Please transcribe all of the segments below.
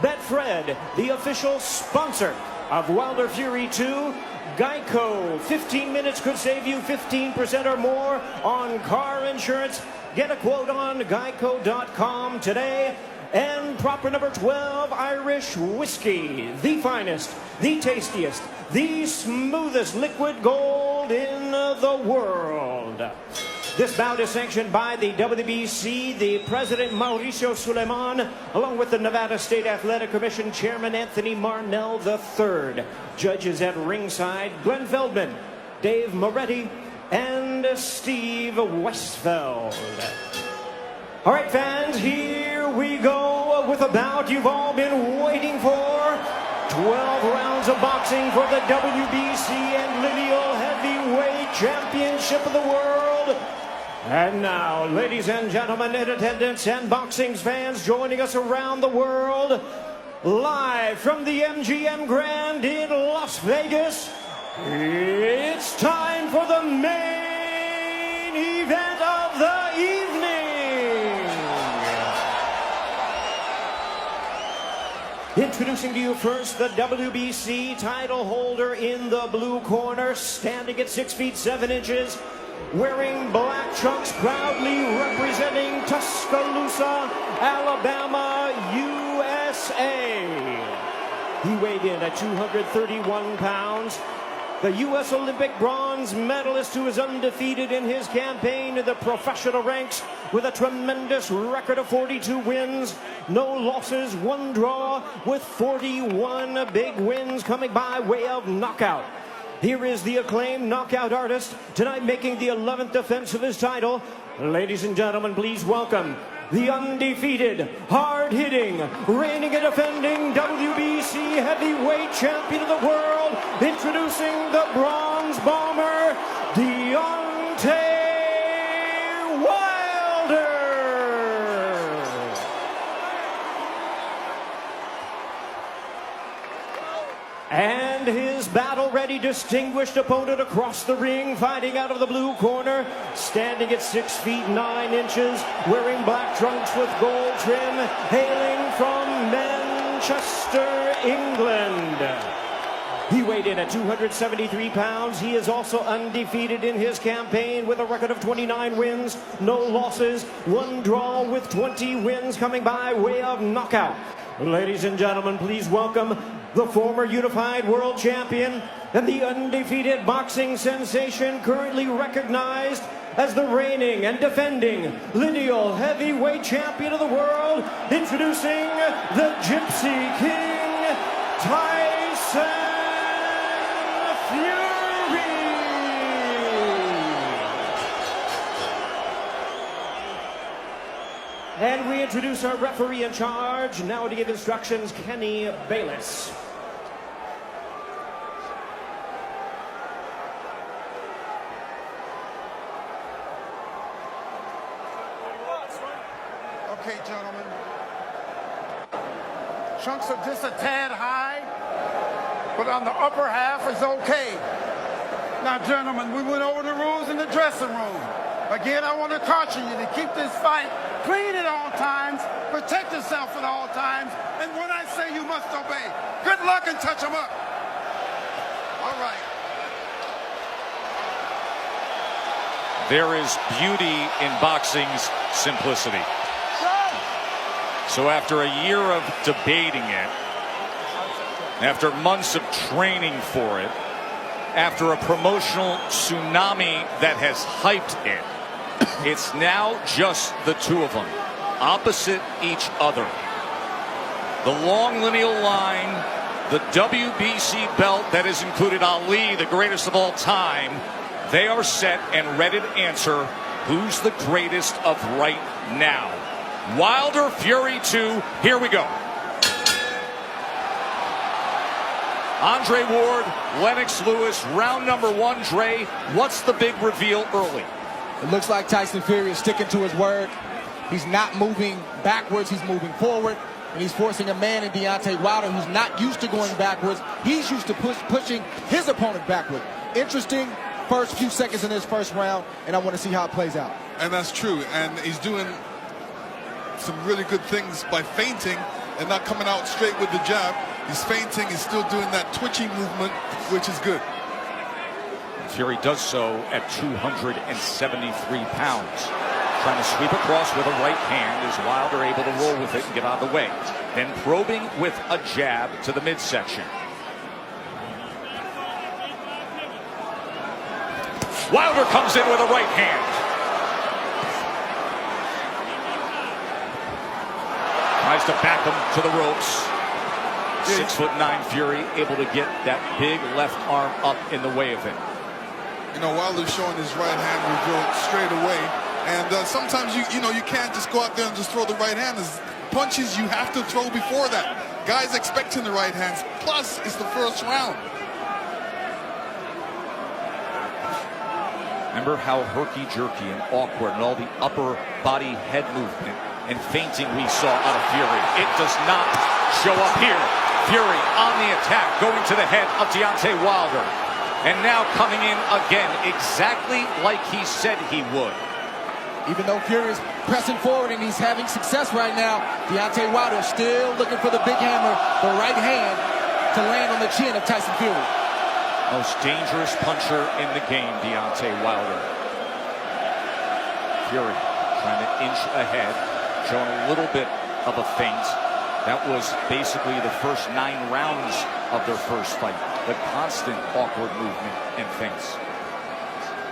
Betfred, the official sponsor of Wilder Fury 2. Geico, 15 minutes could save you 15% or more on car insurance. Get a quote on geico.com today. And proper number 12, Irish whiskey, the finest, the tastiest, the smoothest liquid gold in the world. This bout is sanctioned by the WBC, the President Mauricio Suleiman, along with the Nevada State Athletic Commission Chairman Anthony Marnell III. Judges at ringside, Glenn Feldman, Dave Moretti, and Steve Westfeld. All right, fans, here we go with a bout you've all been waiting for. 12 rounds of boxing for the WBC and Lineal Heavyweight Championship of the World. And now, ladies and gentlemen in attendance and boxing fans joining us around the world, live from the MGM Grand in Las Vegas, it's time for the main event of the evening. Introducing to you first the WBC title holder in the blue corner, standing at 6 feet 7 inches, wearing black trunks, proudly representing Tuscaloosa, Alabama, USA. He weighed in at 231 pounds. The U.S. Olympic bronze medalist who is undefeated in his campaign in the professional ranks with a tremendous record of 42 wins, no losses, 1 draw, with 41 big wins coming by way of knockout. Here is the acclaimed knockout artist, tonight making the 11th defense of his title. Ladies and gentlemen, please welcome the undefeated, hard-hitting, reigning and defending WBC heavyweight champion of the world, introducing the bronze bomber, Deontay Wilder. And his battle-ready, distinguished opponent across the ring, fighting out of the blue corner, standing at 6 feet 9 inches, wearing black trunks with gold trim, hailing from Manchester, England. He weighed in at 273 pounds. He is also undefeated in his campaign with a record of 29 wins, no losses, 1 draw, with 20 wins coming by way of knockout. Ladies and gentlemen, please welcome the former unified world champion and the undefeated boxing sensation, currently recognized as the reigning and defending lineal heavyweight champion of the world, introducing the Gypsy King, Tyson Fury. And we introduce our referee in charge, now to give instructions, Kenny Bayless. Okay, gentlemen. Trunks are just a tad high, but on the upper half is okay. Now, gentlemen, we went over the rules in the dressing room. Again, I want to caution you to keep this fight clean at all times, protect yourself at all times, and when I say you must obey, good luck and touch them up. All right. There is beauty in boxing's simplicity. So after a year of debating it, after months of training for it, after a promotional tsunami that has hyped it, it's now just the two of them, opposite each other. The long lineal line, the WBC belt that has included Ali, the greatest of all time, they are set and ready to answer who's the greatest of right now. Wilder Fury 2, here we go. Andre Ward, Lennox Lewis, round number 1. Dre, what's the big reveal early? It looks like Tyson Fury is sticking to his word. He's not moving backwards, he's moving forward. And he's forcing a man in Deontay Wilder who's not used to going backwards. He's used to pushing his opponent backward. Interesting first few seconds in this first round, and I want to see how it plays out. And that's true. And he's doing some really good things by feinting and not coming out straight with the jab. He's feinting. He's still doing that twitching movement, which is good. Fury does so at 273 pounds. Trying to sweep across with a right hand. Is Wilder able to roll with it and get out of the way? Then probing with a jab to the midsection. Wilder comes in with a right hand. Tries to back him to the ropes. 6'9" Fury able to get that big left arm up in the way of him. You know, Wilder's showing his right hand reveal straight away. And sometimes you can't just go out there and just throw the right hand. There's punches you have to throw before that. Guys expecting the right hands. Plus, it's the first round. Remember how herky-jerky and awkward and all the upper body head movement and feinting we saw out of Fury. It does not show up here. Fury on the attack, going to the head of Deontay Wilder. And now coming in again, exactly like he said he would. Even though Fury is pressing forward and he's having success right now, Deontay Wilder still looking for the big hammer, the right hand, to land on the chin of Tyson Fury. Most dangerous puncher in the game, Deontay Wilder. Fury trying to inch ahead, showing a little bit of a feint. That was basically the first 9 rounds of their first fight. The constant awkward movement and feints.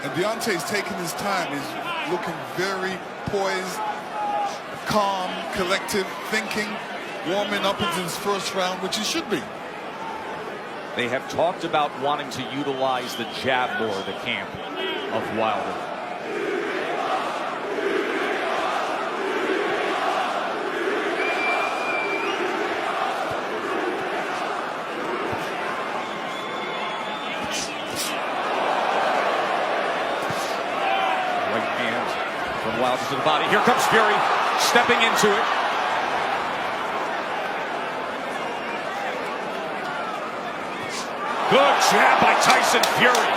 And Deontay's taking his time. He's looking very poised, calm, collective, thinking, warming up into his first round, which he should be. They have talked about wanting to utilize the jab more, the camp of Wilder. Right hand from Wilder to the body. Here comes Fury, stepping into it. Good jab by Tyson Fury.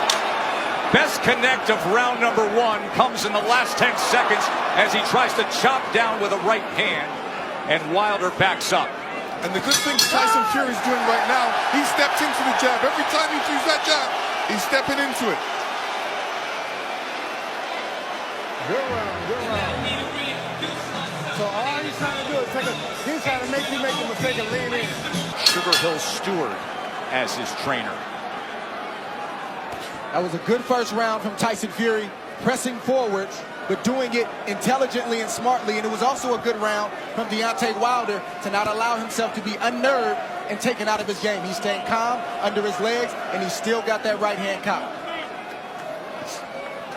Best connect of round number 1 comes in the last 10 seconds as he tries to chop down with a right hand, and Wilder backs up. And the good thing Tyson Fury's doing right now, he steps into the jab. Every time he sees that jab, he's stepping into it. Good round, good round. So all he's trying to do is he's trying to make you make the mistake of lean in. Sugar Hill Stewart as his trainer. That was a good first round from Tyson Fury, pressing forward, but doing it intelligently and smartly. And it was also a good round from Deontay Wilder to not allow himself to be unnerved and taken out of his game. He's staying calm under his legs, and he's still got that right hand cocked.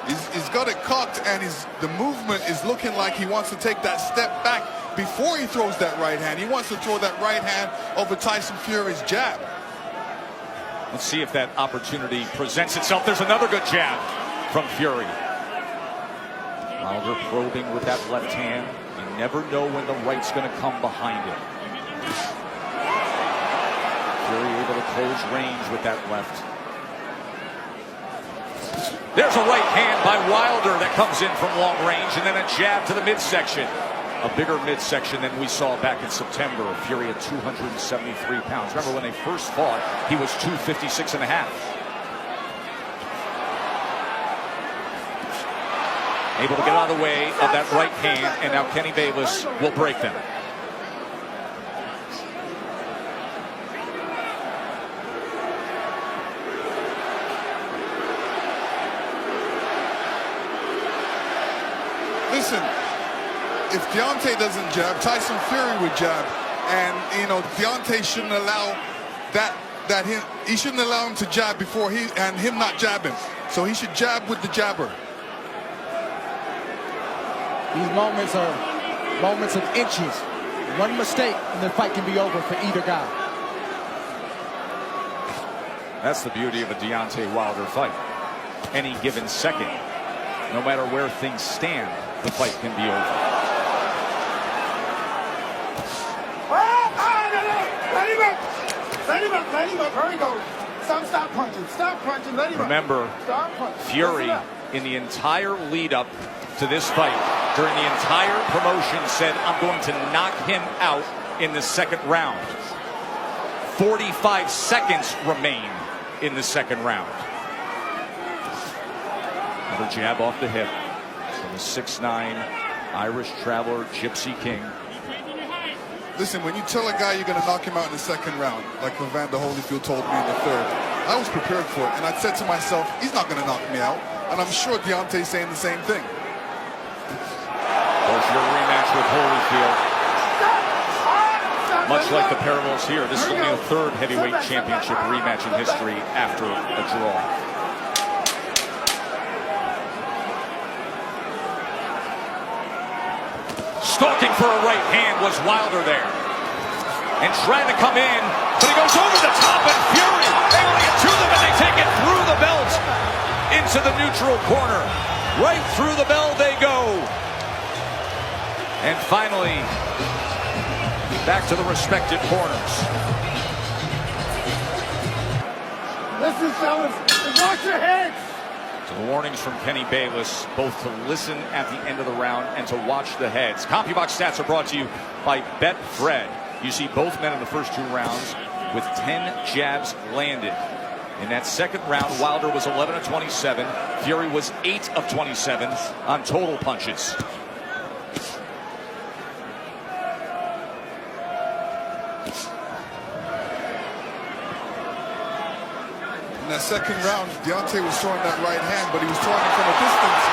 He's got it cocked, and the movement is looking like he wants to take that step back before he throws that right hand. He wants to throw that right hand over Tyson Fury's jab. Let's see if that opportunity presents itself. There's another good jab from Fury. Wilder probing with that left hand. You never know when the right's going to come behind it. Fury able to close range with that left. There's a right hand by Wilder that comes in from long range, and then a jab to the midsection. A bigger midsection than we saw back in September. Fury at 273 pounds. Remember when they first fought, he was 256 and a half. Able to get out of the way of that right hand, and now Kenny Bayless will break them. Listen, if Deontay doesn't jab, Tyson Fury would jab, and Deontay shouldn't allow he shouldn't allow him to jab before him not jabbing. So he should jab with the jabber. These moments are moments of inches. One mistake and the fight can be over for either guy. That's the beauty of a Deontay Wilder fight. Any given second, no matter where things stand, the fight can be over. Let him up. There he goes. Stop punching. Stop punching. Let him up. Remember, Stop punching. Fury, in the entire lead up to this fight, during the entire promotion, said, I'm going to knock him out in the second round. 45 seconds remain in the second round. Another jab off the hip from the 6'9" Irish traveler, Gypsy King. Listen, when you tell a guy you're going to knock him out in the second round, like Evander Holyfield told me in the third, I was prepared for it. And I said to myself, he's not going to knock me out. And I'm sure Deontay's saying the same thing. There's your rematch with Holyfield. Much like the parallels here, this is only the third heavyweight championship rematch in history after a draw. Stalking for a right hand was Wilder there. And trying to come in, but he goes over the top, and Fury able to get to them, and they take it through the belt into the neutral corner. Right through the bell they go. And finally, back to the respective corners. Listen, fellas, watch your heads. So the warnings from Kenny Bayless, both to listen at the end of the round and to watch the heads. CompuBox stats are brought to you by Betfred. You see both men in the first two rounds with 10 jabs landed. In that second round, Wilder was 11 of 27. Fury was 8 of 27 on total punches. In that second round, Deontay was throwing that right hand, but he was throwing it from a distance.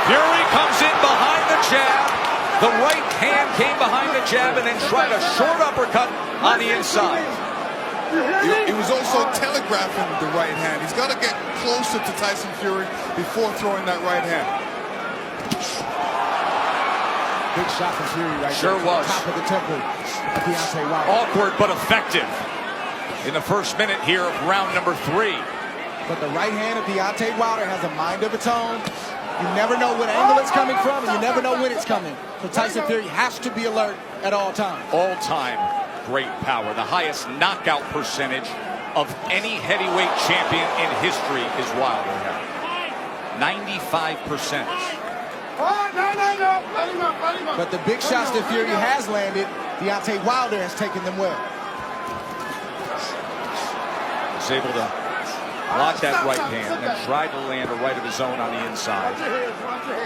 Fury comes in behind the jab. The right hand came behind the jab and then tried a short uppercut on the inside. He was also telegraphing the right hand. He's got to get closer to Tyson Fury before throwing that right hand. Big shot from Fury right Sure there. was. Top of the temple of Deontay Wilder. Awkward but effective in the first minute here of round number 3. But the right hand of Deontay Wilder has a mind of its own. You never know what angle it's coming from, and you never know when it's coming. So Tyson Fury has to be alert at all times. All-time great power. The highest knockout percentage of any heavyweight champion in history is Wilder. 95%. But the big shots that Fury has landed, Deontay Wilder has taken them well. Was able to block that right hand and tried to land a right of his own on the inside.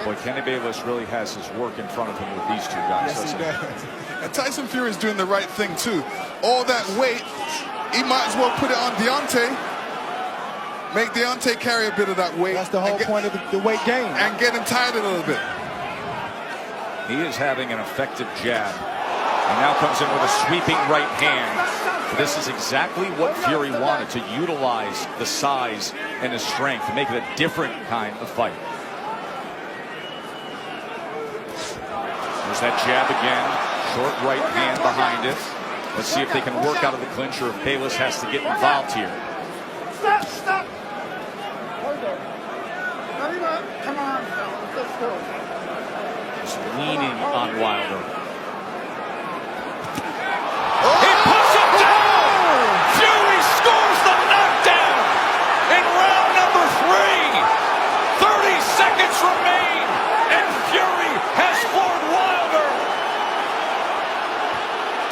Boy, Kenny Bayless really has his work in front of him with these two guys. Yes, he does. And Tyson Fury is doing the right thing, too. All that weight, he might as well put it on Deontay. Make Deontay carry a bit of that weight. That's the whole point of the weight game. And get him tired a little bit. He is having an effective jab. And now comes in with a sweeping right hand. This is exactly what Fury wanted, to utilize the size and the strength to make it a different kind of fight. There's that jab again. Short right hand behind it. Let's see if they can work out of the clinch or if Bayless has to get involved here. Stop. Hold on. Come on, fellas. Let's go. Just leaning on Wilder. He puts him down! Fury scores the knockdown in round number 3. 30 seconds remain, and Fury has floored Wilder.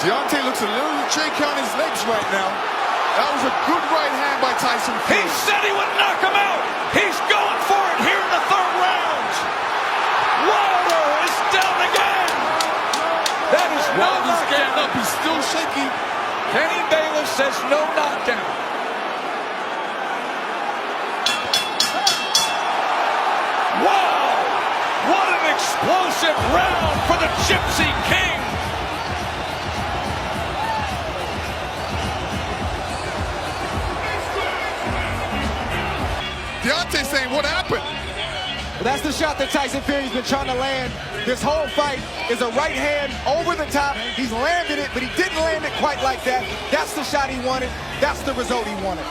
Deontay looks a little shaky on his legs right now. That was a good right hand by Tyson Fury. He said he would knock him out. He's going for it here in the third round. Wilder is down again. That is no Wilder's knockdown. getting up. He's still shaky. Kenny Bayless says no knockdown. Wow! What an explosive round for the Gypsy King. Deontay saying, what happened? Well, that's the shot that Tyson Fury's been trying to land this whole fight, is a right hand over the top. He's landed it, but he didn't land it quite like that. That's the shot he wanted. That's the result he wanted.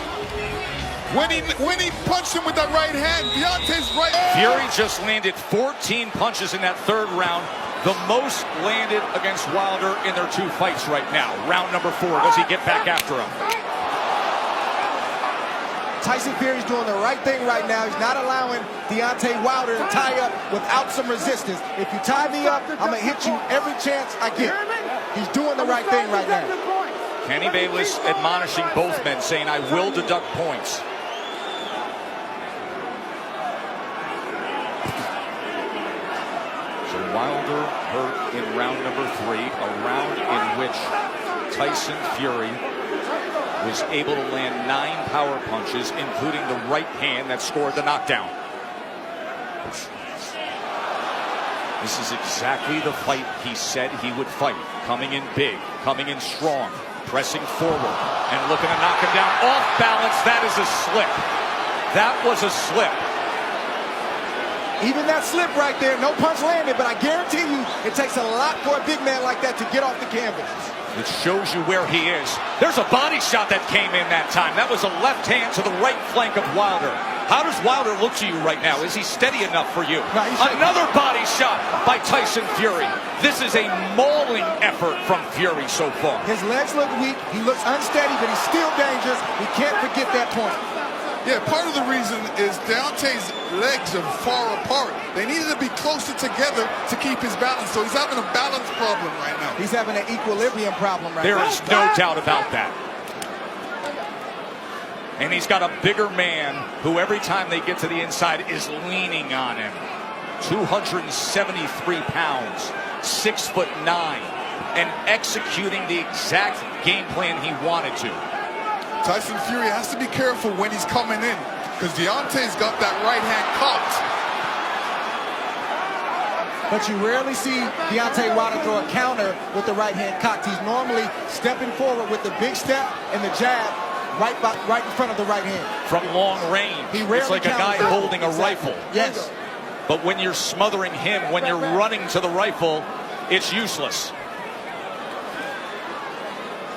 When he punched him with that right hand, Deontay's right. Fury just landed 14 punches in that third round, the most landed against Wilder in their 2 fights right now. Round number 4, does he get back after him? Tyson Fury's doing the right thing right now. He's not allowing Deontay Wilder to tie up without some resistance. If you tie me up, I'm going to hit you every chance I get. He's doing the right thing right now. Kenny Bayless admonishing both men, saying, I will deduct points. So Wilder hurt in round number 3, a round in which Tyson Fury was able to land 9 power punches, including the right hand that scored the knockdown. This is exactly the fight he said he would fight. Coming in big, coming in strong, pressing forward, and looking to knock him down. Off balance, that is a slip. That was a slip. Even that slip right there, no punch landed, but I guarantee you it takes a lot for a big man like that to get off the canvas. It shows you where he is. There's a body shot that came in that time. That was a left hand to the right flank of Wilder. How does Wilder look to you right now? Is he steady enough for you? No, another body shot by Tyson Fury. This is a mauling effort from Fury so far. His legs look weak. He looks unsteady, but he's still dangerous. We can't forget that point. Yeah, part of the reason is Deontay's legs are far apart. They needed to be closer together to keep his balance. So he's having a balance problem right now. He's having an equilibrium problem right now. There is no doubt about that. And he's got a bigger man who every time they get to the inside is leaning on him. 273 pounds, 6'9", and executing the exact game plan he wanted to. Tyson Fury has to be careful when he's coming in, because Deontay's got that right hand cocked. But you rarely see Deontay Wilder throw a counter with the right hand cocked. He's normally stepping forward with the big step and the jab right in front of the right hand. From long range. It's like a guy holding a rifle. Yes. But when you're smothering him, when you're running to the rifle, it's useless.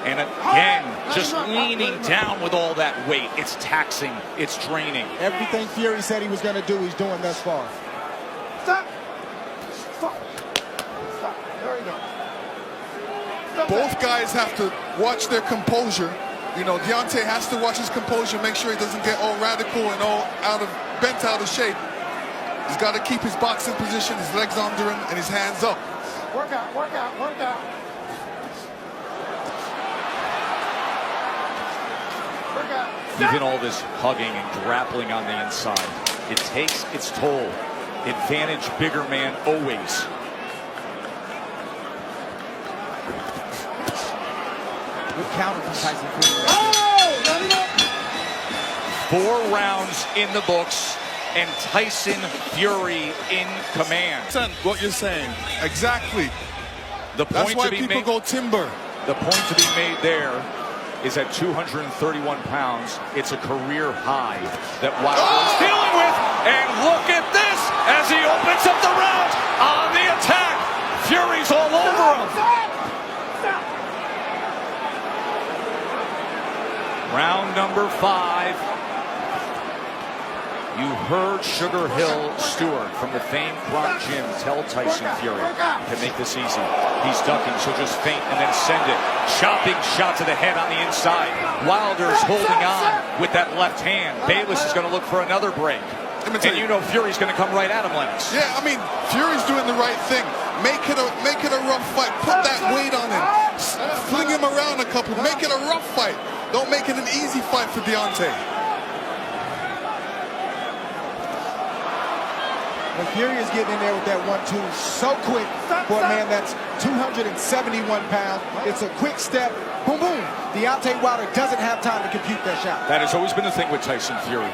And again, just leaning down with all that weight. It's taxing. It's draining. Everything Fury said he was going to do, he's doing thus far. Stop. Stop. Stop. There you go. Stop. Both guys have to watch their composure. You know, Deontay has to watch his composure, make sure he doesn't get all radical and all bent out of shape. He's got to keep his boxing position, his legs under him, and his hands up. Work out, work out, work out. Even all this hugging and grappling on the inside, it takes its toll. Advantage bigger man always. Good counter from Tyson Fury. 4 rounds in the books, and Tyson Fury in command. What you're saying. Exactly. The That's point why to be people made, go timber. The point to be made there is at 231 pounds. It's a career high that Wilder is dealing with. And look at this as he opens up the round on the attack. Fury's all over him. Round number 5. You heard Sugar Hill Stewart from the famed Bronx Gym tell Tyson Fury to make this easy. He's ducking, so just feint and then send it. Chopping shot to the head on the inside. Wilder's holding on with that left hand. Bayless is going to look for another break. And you know Fury's going to come right at him, Lennox. Yeah, I mean, Fury's doing the right thing. Make it a rough fight. Put that weight on him. Fling him around a couple. Make it a rough fight. Don't make it an easy fight for Deontay. And Fury is getting in there with that 1-2 so quick for a man that's 271 pounds. It's a quick step. Boom, boom. Deontay Wilder doesn't have time to compute that shot. That has always been the thing with Tyson Fury.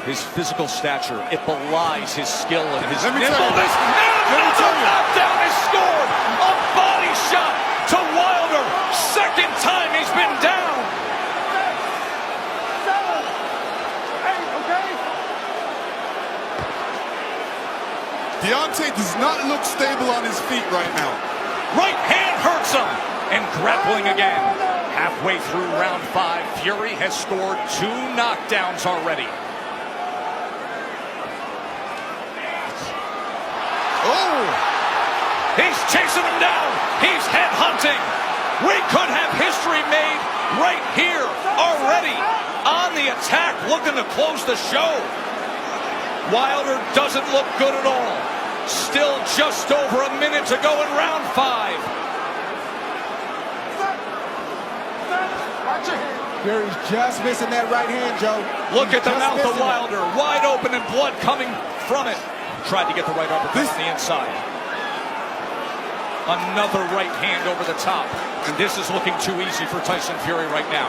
His physical stature, it belies his skill and his nimbleness. Another knockdown is scored. A body shot to Wilder. Second time he's been down. Deontay does not look stable on his feet right now. Right hand hurts him. And grappling again. Halfway through round 5, Fury has scored 2 knockdowns already. Oh! He's chasing him down. He's head hunting. We could have history made right here already. On the attack, looking to close the show. Wilder doesn't look good at all. Still just over a minute to go in round 5. Watch your hand. Fury's just missing that right hand, Joe. Look at the Just mouth of missing it. Wilder, wide open and blood coming from it. Tried to get the right uppercut on the inside. Another right hand over the top. And this is looking too easy for Tyson Fury right now.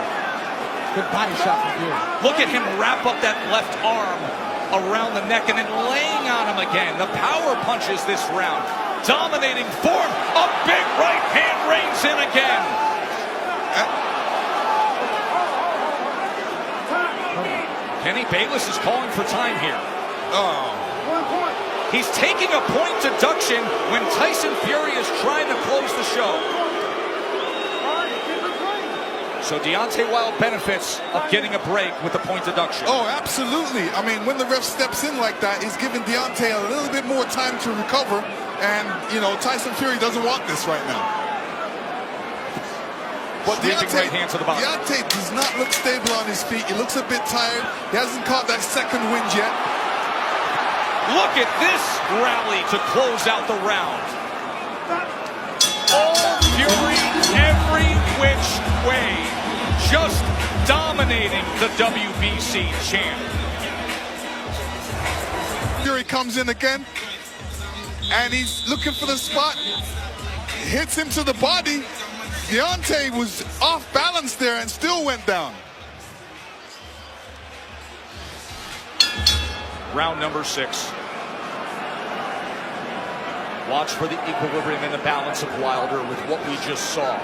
Good body shot from Fury. Look at him wrap up that left arm around the neck and then laying on him again. The power punches this round. Dominating form. A big right hand reigns in again. Kenny Bayless is calling for time here. Oh. 1 point. He's taking a point deduction when Tyson Fury is trying to close the show. So Deontay Wilder benefits of getting a break with the point deduction. Oh, absolutely. I mean, when the ref steps in like that, he's giving Deontay a little bit more time to recover. And, you know, Tyson Fury doesn't want this right now. But Sweeping right hand to the body. Deontay does not look stable on his feet. He looks a bit tired. He hasn't caught that second wind yet. Look at this rally to close out the round. All Fury, every which way, just dominating the WBC champ. Fury comes in again, and he's looking for the spot. Hits him to the body. Deontay was off balance there and still went down. Round number 6. Watch for the equilibrium and the balance of Wilder with what we just saw.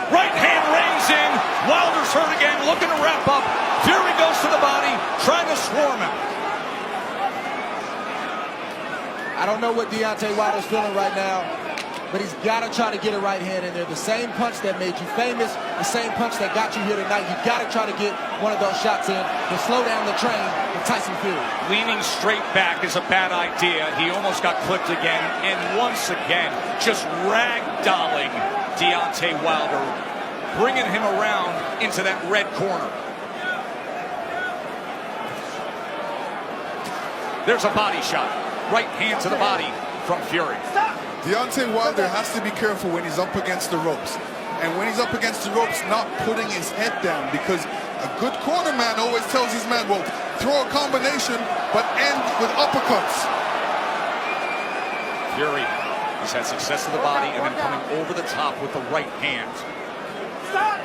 Right hand reins in. Wilder's hurt again, looking to wrap up. Fury goes to the body, trying to swarm him. I don't know what Deontay Wilder's feeling right now, but he's got to try to get a right hand in there. The same punch that made you famous, the same punch that got you here tonight. You got to try to get one of those shots in to slow down the train with Tyson Fury. Leaning straight back is a bad idea. He almost got clipped again, and once again, just ragdolling Deontay Wilder, bringing him around into that red corner. There's a body shot. Right hand to the body from Fury. Deontay Wilder has to be careful when he's up against the ropes. And when he's up against the ropes, not putting his head down, because a good corner man always tells his man, well, throw a combination, but end with uppercuts. Fury has had success to the body and then coming over the top with the right hand. Stop.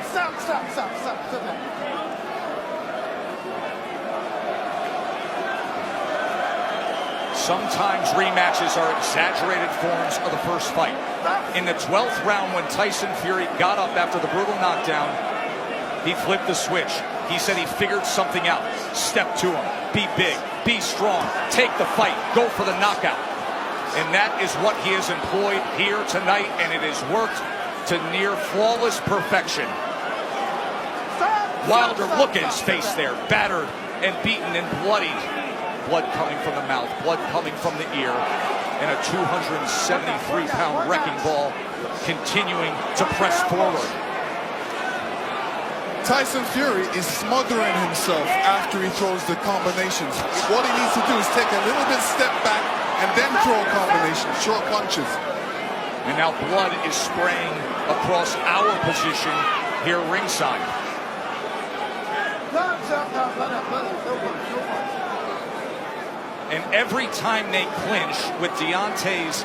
Sometimes rematches are exaggerated forms of the first fight. In the 12th round, when Tyson Fury got up after the brutal knockdown, he flipped the switch. He said he figured something out. Step to him. Be big. Be strong. Take the fight. Go for the knockout. And that is what he has employed here tonight, and it has worked to near flawless perfection. Wilder, look at his face there. Battered and beaten and bloodied. Blood coming from the mouth, blood coming from the ear, and a 273-pound wrecking ball continuing to press forward. Tyson Fury is smothering himself after he throws the combinations. What he needs to do is take a little bit step back and then throw a combination, short punches. And now blood is spraying across our position here ringside. And every time they clinch with Deontay's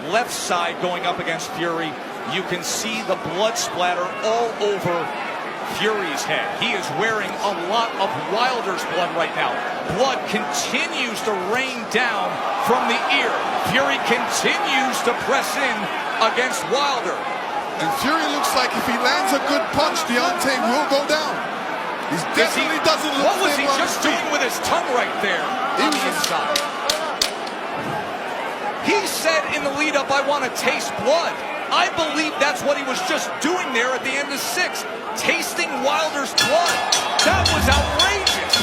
left side going up against Fury, you can see the blood splatter all over Fury's head. He is wearing a lot of Wilder's blood right now. Blood continues to rain down from the ear. Fury continues to press in against Wilder. And Fury looks like if he lands a good punch, Deontay will go down. He definitely doesn't look What was he stable on just his feet. doing with his tongue right there on the inside? He said in the lead-up, I want to taste blood. I believe that's what he was just doing there at the end of 6, tasting Wilder's blood. That was outrageous.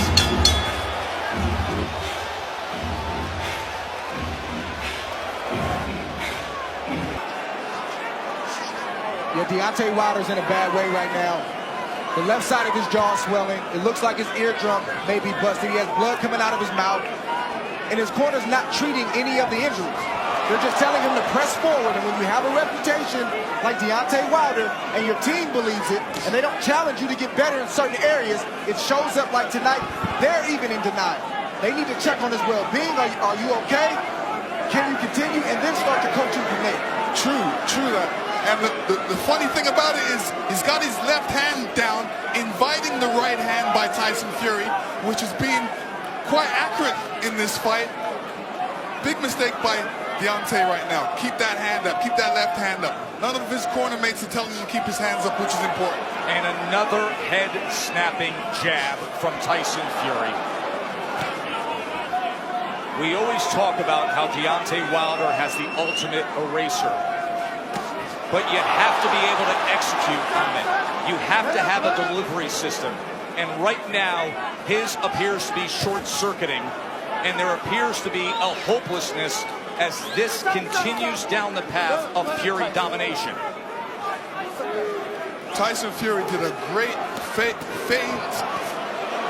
Yeah, Deontay Wilder's in a bad way right now. The left side of his jaw is swelling. It looks like his eardrum may be busted. He has blood coming out of his mouth. And his corner's not treating any of the injuries. They're just telling him to press forward. And when you have a reputation like Deontay Wilder and your team believes it, and they don't challenge you to get better in certain areas, it shows up like tonight. They're even in denial. They need to check on his well-being. Are you okay? Can you continue? And then start to coach him from there. True that. And the funny thing about it is he's got his left hand down, inviting the right hand by Tyson Fury, which is being quite accurate in this fight. Big mistake by Deontay right now. Keep that hand up. Keep that left hand up. None of his corner mates are telling him to keep his hands up, which is important. And another head-snapping jab from Tyson Fury. We always talk about how Deontay Wilder has the ultimate eraser. But you have to be able to execute on it. You have to have a delivery system. And right now, his appears to be short-circuiting. And there appears to be a hopelessness as this continues down the path of Fury domination. Tyson Fury did a great feint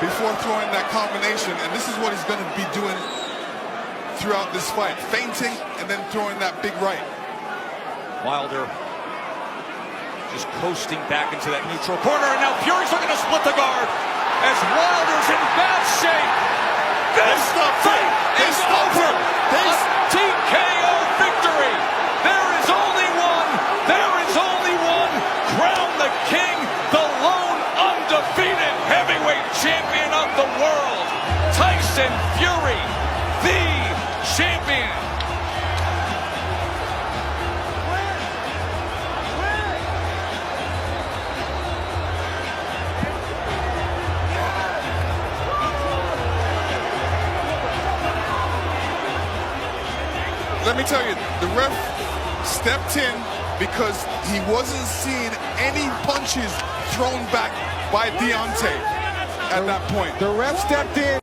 before throwing that combination, and this is what he's going to be doing throughout this fight. Feinting and then throwing that big right. Wilder just coasting back into that neutral corner, and now Fury's looking to split the guard as Wilder's in bad shape. This fight is over. A TKO victory. There is only one. There is only one. Crown the king, the lone undefeated heavyweight champion of the world. Tyson Fury, the champion. Let me tell you, the ref stepped in because he wasn't seeing any punches thrown back by Deontay at that point. The ref stepped in.